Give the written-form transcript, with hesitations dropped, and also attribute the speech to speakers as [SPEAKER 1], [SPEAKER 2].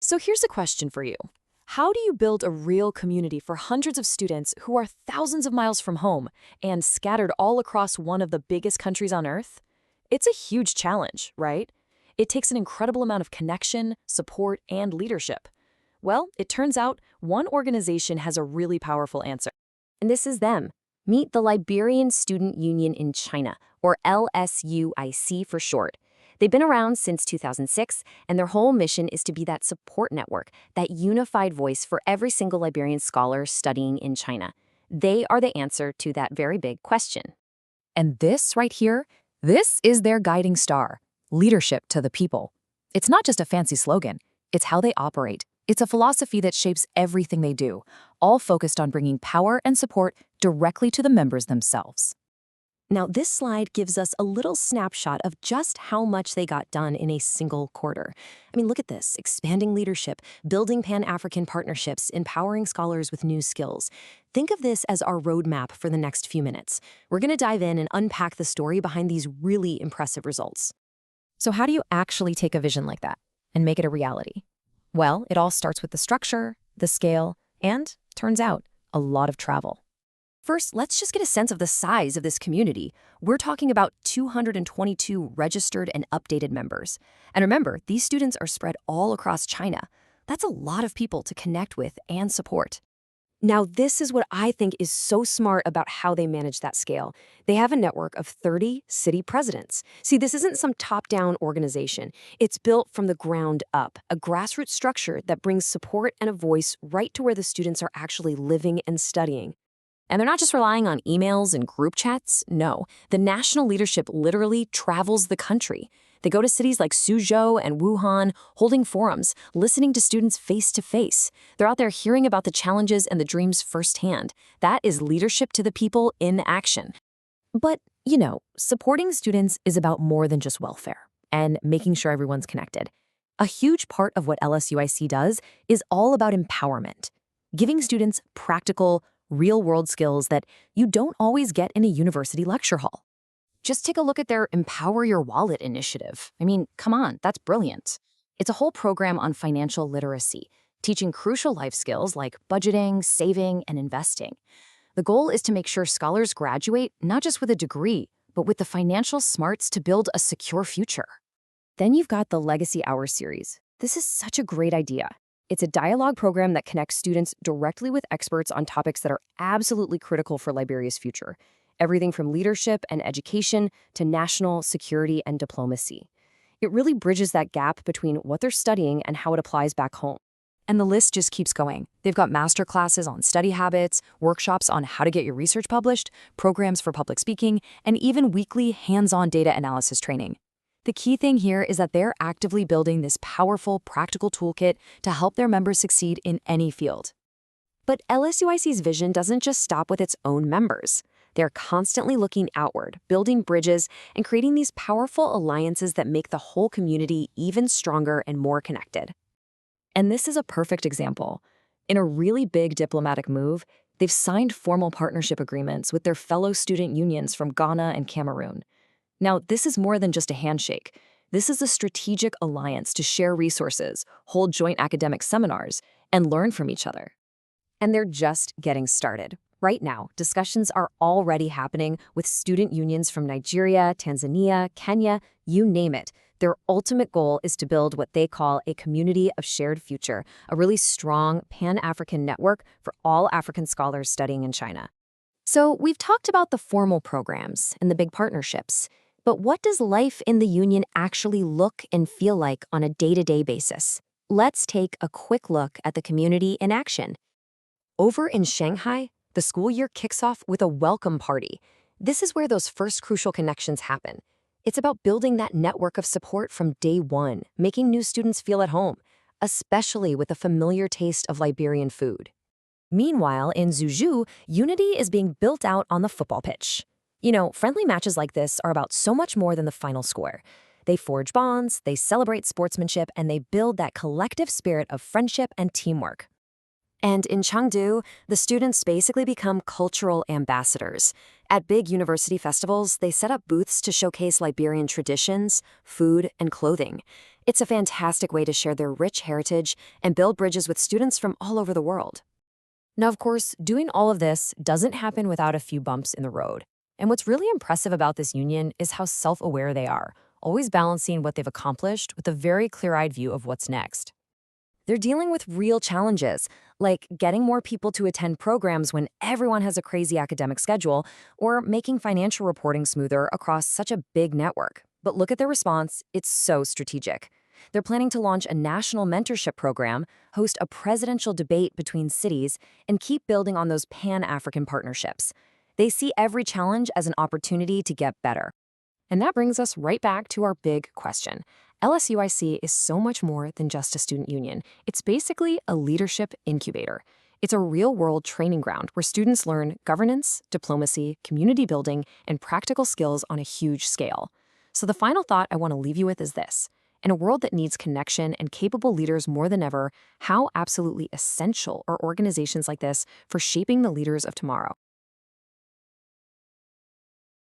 [SPEAKER 1] So here's a question for you. How do you build a real community for hundreds of students who are thousands of miles from home and scattered all across one of the biggest countries on Earth? It's a huge challenge, right? It takes an incredible amount of connection, support, and leadership. Well, it turns out one organization has a really powerful answer.
[SPEAKER 2] And this is them. Meet the Liberian Student Union in China, or LSUIC for short. They've been around since 2006, and their whole mission is to be that support network, that unified voice for every single Liberian scholar studying in China. They are the answer to that very big question.
[SPEAKER 1] And this right here, this is their guiding star, leadership to the people. It's not just a fancy slogan, it's how they operate. It's a philosophy that shapes everything they do, all focused on bringing power and support directly to the members themselves.
[SPEAKER 2] Now, this slide gives us a little snapshot of just how much they got done in a single quarter. I mean, look at this: expanding leadership, building Pan-African partnerships, empowering scholars with new skills. Think of this as our roadmap for the next few minutes. We're going to dive in and unpack the story behind these really impressive results.
[SPEAKER 1] So how do you actually take a vision like that and make it a reality? Well, it all starts with the structure, the scale, and, turns out, a lot of travel.
[SPEAKER 2] First, let's just get a sense of the size of this community. We're talking about 222 registered and updated members. And remember, these students are spread all across China. That's a lot of people to connect with and support. Now, this is what I think is so smart about how they manage that scale. They have a network of 30 city presidents. See, this isn't some top-down organization. It's built from the ground up, a grassroots structure that brings support and a voice right to where the students are actually living and studying.
[SPEAKER 1] And they're not just relying on emails and group chats. No, the national leadership literally travels the country. They go to cities like Suzhou and Wuhan, holding forums, listening to students face to face. They're out there hearing about the challenges and the dreams firsthand. That is leadership to the people in action. But, supporting students is about more than just welfare and making sure everyone's connected. A huge part of what LSUIC does is all about empowerment, giving students practical, real-world skills that you don't always get in a university lecture hall. Just take a look at their Empower Your Wallet initiative. I mean, come on, that's brilliant. It's a whole program on financial literacy, teaching crucial life skills like budgeting, saving, and investing. The goal is to make sure scholars graduate not just with a degree, but with the financial smarts to build a secure future. Then you've got the Legacy Hours series. This is such a great idea. It's a dialogue program that connects students directly with experts on topics that are absolutely critical for Liberia's future. Everything from leadership and education to national security and diplomacy. It really bridges that gap between what they're studying and how it applies back home. And the list just keeps going. They've got master classes on study habits, workshops on how to get your research published, programs for public speaking, and even weekly hands-on data analysis training. The key thing here is that they're actively building this powerful, practical toolkit to help their members succeed in any field. But LSUIC's vision doesn't just stop with its own members. They're constantly looking outward, building bridges, and creating these powerful alliances that make the whole community even stronger and more connected. And this is a perfect example. In a really big diplomatic move, they've signed formal partnership agreements with their fellow student unions from Ghana and Cameroon. Now, this is more than just a handshake. This is a strategic alliance to share resources, hold joint academic seminars, and learn from each other. And they're just getting started. Right now, discussions are already happening with student unions from Nigeria, Tanzania, Kenya, you name it. Their ultimate goal is to build what they call a community of shared future, a really strong Pan-African network for all African scholars studying in China. So we've talked about the formal programs and the big partnerships. But what does life in the union actually look and feel like on a day-to-day basis? Let's take a quick look at the community in action. Over in Shanghai, the school year kicks off with a welcome party. This is where those first crucial connections happen. It's about building that network of support from day one, making new students feel at home, especially with a familiar taste of Liberian food. Meanwhile, in Suzhou, unity is being built out on the football pitch. Friendly matches like this are about so much more than the final score. They forge bonds, they celebrate sportsmanship, and they build that collective spirit of friendship and teamwork. And in Chengdu, the students basically become cultural ambassadors. At big university festivals, they set up booths to showcase Liberian traditions, food, and clothing. It's a fantastic way to share their rich heritage and build bridges with students from all over the world. Now, of course, doing all of this doesn't happen without a few bumps in the road. And what's really impressive about this union is how self-aware they are, always balancing what they've accomplished with a very clear-eyed view of what's next. They're dealing with real challenges, like getting more people to attend programs when everyone has a crazy academic schedule, or making financial reporting smoother across such a big network. But look at their response, it's so strategic. They're planning to launch a national mentorship program, host a presidential debate between cities, and keep building on those Pan-African partnerships. They see every challenge as an opportunity to get better. And that brings us right back to our big question. LSUIC is so much more than just a student union. It's basically a leadership incubator. It's a real-world training ground where students learn governance, diplomacy, community building, and practical skills on a huge scale. So the final thought I want to leave you with is this. In a world that needs connection and capable leaders more than ever, how absolutely essential are organizations like this for shaping the leaders of tomorrow?